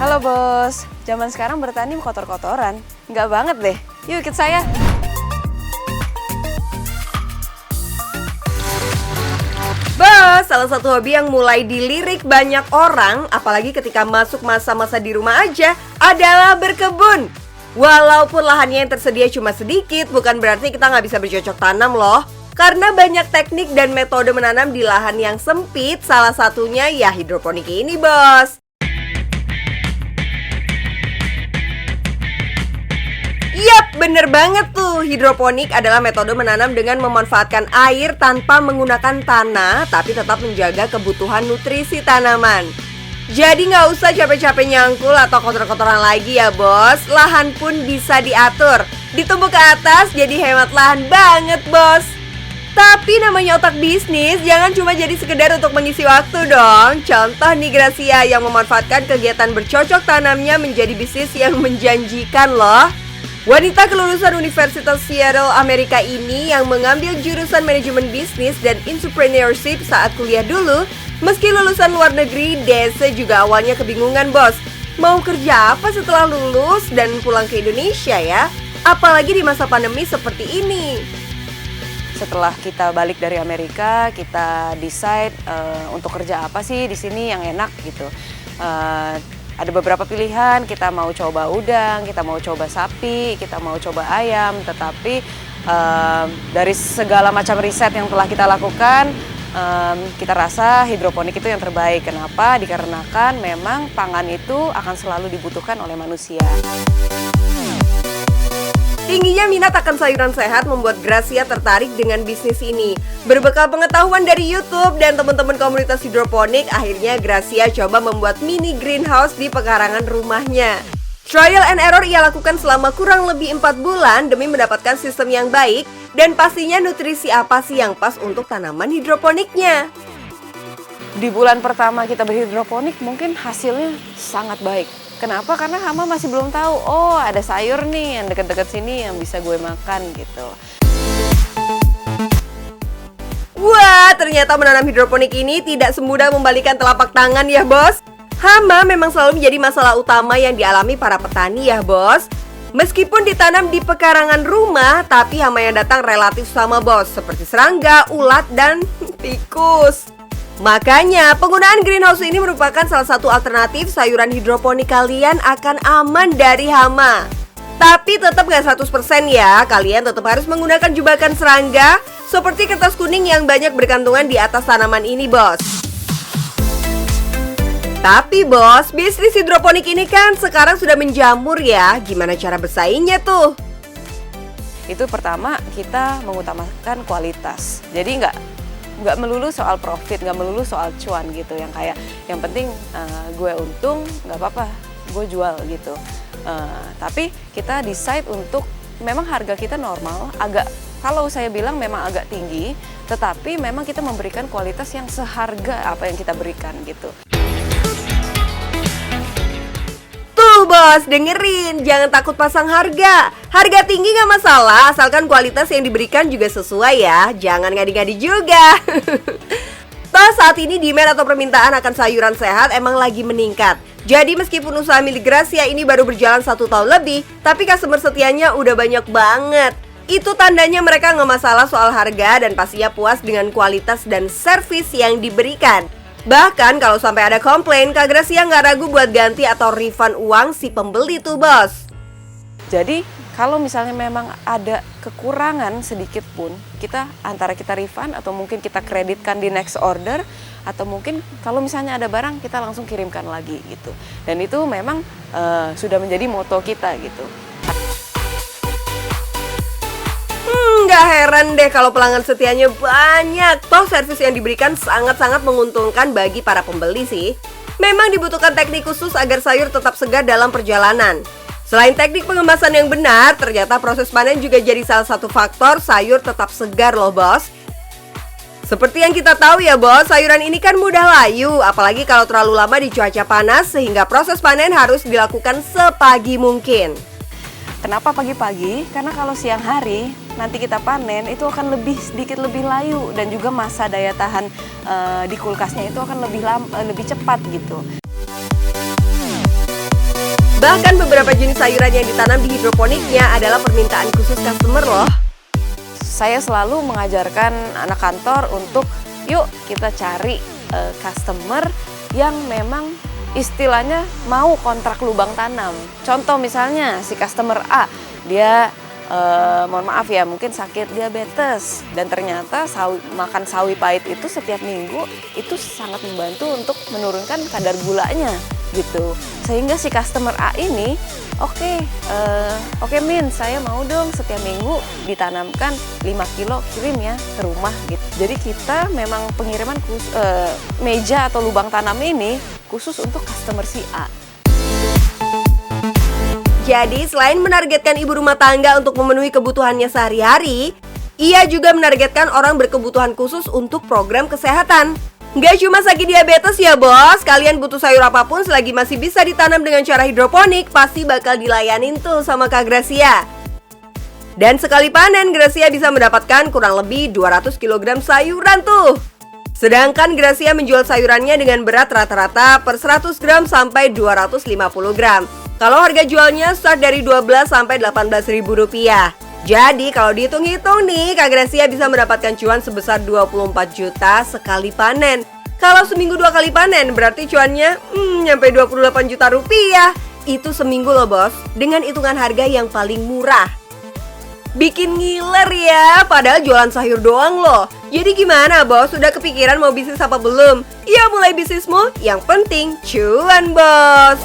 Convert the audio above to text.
Halo bos, zaman sekarang bertani kotor-kotoran. Enggak banget deh, yuk ikut saya. Bos, salah satu hobi yang mulai dilirik banyak orang, apalagi ketika masuk masa-masa di rumah aja, adalah berkebun. Walaupun lahannya yang tersedia cuma sedikit, bukan berarti kita nggak bisa bercocok tanam loh. Karena banyak teknik dan metode menanam di lahan yang sempit, salah satunya ya hidroponik ini, bos. Yap, bener banget tuh. Hidroponik adalah metode menanam dengan memanfaatkan air tanpa menggunakan tanah, tapi tetap menjaga kebutuhan nutrisi tanaman. Jadi nggak usah capek-capek nyangkul atau kotor-kotoran lagi ya bos. Lahan pun bisa diatur. Ditumpuk ke atas jadi hemat lahan banget bos. Tapi namanya otak bisnis, jangan cuma jadi sekedar untuk mengisi waktu dong. Contoh nih Gracia yang memanfaatkan kegiatan bercocok tanamnya menjadi bisnis yang menjanjikan loh. Wanita kelulusan Universitas Seattle, Amerika ini yang mengambil jurusan manajemen bisnis dan entrepreneurship saat kuliah dulu. Meski lulusan luar negeri, Dese juga awalnya kebingungan bos. Mau kerja apa setelah lulus dan pulang ke Indonesia ya? Apalagi di masa pandemi seperti ini. Setelah kita balik dari Amerika, kita decide untuk kerja apa sih di sini yang enak gitu. Ada beberapa pilihan, kita mau coba udang, kita mau coba sapi, kita mau coba ayam. Tetapi dari segala macam riset yang telah kita lakukan, kita rasa hidroponik itu yang terbaik. Kenapa? Dikarenakan memang pangan itu akan selalu dibutuhkan oleh manusia. Tingginya minat akan sayuran sehat membuat Gracia tertarik dengan bisnis ini. Berbekal pengetahuan dari YouTube dan teman-teman komunitas hidroponik, akhirnya Gracia coba membuat mini greenhouse di pekarangan rumahnya. Trial and error ia lakukan selama kurang lebih 4 bulan demi mendapatkan sistem yang baik dan pastinya nutrisi apa sih yang pas untuk tanaman hidroponiknya. Di bulan pertama kita berhidroponik mungkin hasilnya sangat baik. Kenapa? Karena hama masih belum tahu, oh ada sayur nih yang deket-deket sini yang bisa gue makan gitu. Wah, ternyata menanam hidroponik ini tidak semudah membalikan telapak tangan ya bos. Hama memang selalu menjadi masalah utama yang dialami para petani ya bos. Meskipun ditanam di pekarangan rumah, tapi hama yang datang relatif sama bos, seperti serangga, ulat, dan tikus. Makanya, penggunaan greenhouse ini merupakan salah satu alternatif sayuran hidroponik kalian akan aman dari hama. Tapi tetap gak 100% ya, kalian tetap harus menggunakan jebakan serangga seperti kertas kuning yang banyak berkantungan di atas tanaman ini bos. Tapi bos, bisnis hidroponik ini kan sekarang sudah menjamur ya, gimana cara bersaingnya tuh? Itu pertama kita mengutamakan kualitas, jadi nggak melulu soal profit, nggak melulu soal cuan gitu, yang penting gue untung nggak apa-apa, gue jual gitu. Tapi kita decide untuk memang harga kita normal, kalau saya bilang memang agak tinggi, tetapi memang kita memberikan kualitas yang seharga apa yang kita berikan gitu. Tuh bos, dengerin, jangan takut pasang harga. Harga tinggi gak masalah, asalkan kualitas yang diberikan juga sesuai ya. Jangan ngadi-ngadi juga. Toh saat ini demand atau permintaan akan sayuran sehat emang lagi meningkat. Jadi meskipun usaha milik Gracia ini baru berjalan 1 tahun lebih, tapi customer setianya udah banyak banget. Itu tandanya mereka gak masalah soal harga dan pastinya puas dengan kualitas dan servis yang diberikan. Bahkan kalau sampai ada komplain, Kak Gracia nggak ragu buat ganti atau refund uang si pembeli tuh bos. Jadi kalau misalnya memang ada kekurangan sedikit pun, antara kita refund atau mungkin kita kreditkan di next order, atau mungkin kalau misalnya ada barang kita langsung kirimkan lagi gitu. Dan itu memang sudah menjadi moto kita gitu. Nggak heran deh kalau pelanggan setianya banyak. Toh servis yang diberikan sangat-sangat menguntungkan bagi para pembeli sih. Memang dibutuhkan teknik khusus agar sayur tetap segar dalam perjalanan. Selain teknik pengemasan yang benar, ternyata proses panen juga jadi salah satu faktor sayur tetap segar loh bos. Seperti yang kita tahu ya bos, sayuran ini kan mudah layu, apalagi kalau terlalu lama di cuaca panas, sehingga proses panen harus dilakukan sepagi mungkin. Kenapa pagi-pagi? Karena kalau siang hari nanti kita panen itu akan sedikit lebih layu, dan juga masa daya tahan di kulkasnya itu akan lebih cepat gitu. Bahkan beberapa jenis sayuran yang ditanam di hidroponiknya adalah permintaan khusus customer loh. Saya selalu mengajarkan anak kantor untuk yuk kita cari customer yang memang istilahnya mau kontrak lubang tanam. Contoh misalnya si customer A, dia mohon maaf ya mungkin sakit diabetes dan ternyata makan sawi pahit itu setiap minggu itu sangat membantu untuk menurunkan kadar gulanya gitu. Sehingga si customer A ini oke Min, saya mau dong setiap minggu ditanamkan 5 kilo kirim ya ke rumah gitu. Jadi kita memang pengiriman meja atau lubang tanam ini khusus untuk customer si A. Jadi selain menargetkan ibu rumah tangga untuk memenuhi kebutuhannya sehari-hari, ia juga menargetkan orang berkebutuhan khusus untuk program kesehatan. Nggak cuma sakit diabetes ya bos, kalian butuh sayur apapun selagi masih bisa ditanam dengan cara hidroponik, pasti bakal dilayanin tuh sama Kak Gracia. Dan sekali panen, Gracia bisa mendapatkan kurang lebih 200 kg sayuran tuh. Sedangkan Gracia menjual sayurannya dengan berat rata-rata per 100 gram sampai 250 gram. Kalau harga jualnya start dari 12 sampai 18 ribu rupiah. Jadi kalau dihitung-hitung nih, Kak Gracia bisa mendapatkan cuan sebesar 24 juta sekali panen. Kalau seminggu 2 kali panen, berarti cuannya nyampe 28 juta rupiah. Itu seminggu loh bos, dengan hitungan harga yang paling murah. Bikin ngiler ya, padahal jualan sayur doang loh. Jadi gimana bos, udah kepikiran mau bisnis apa belum? Ya mulai bisnismu, yang penting cuan bos.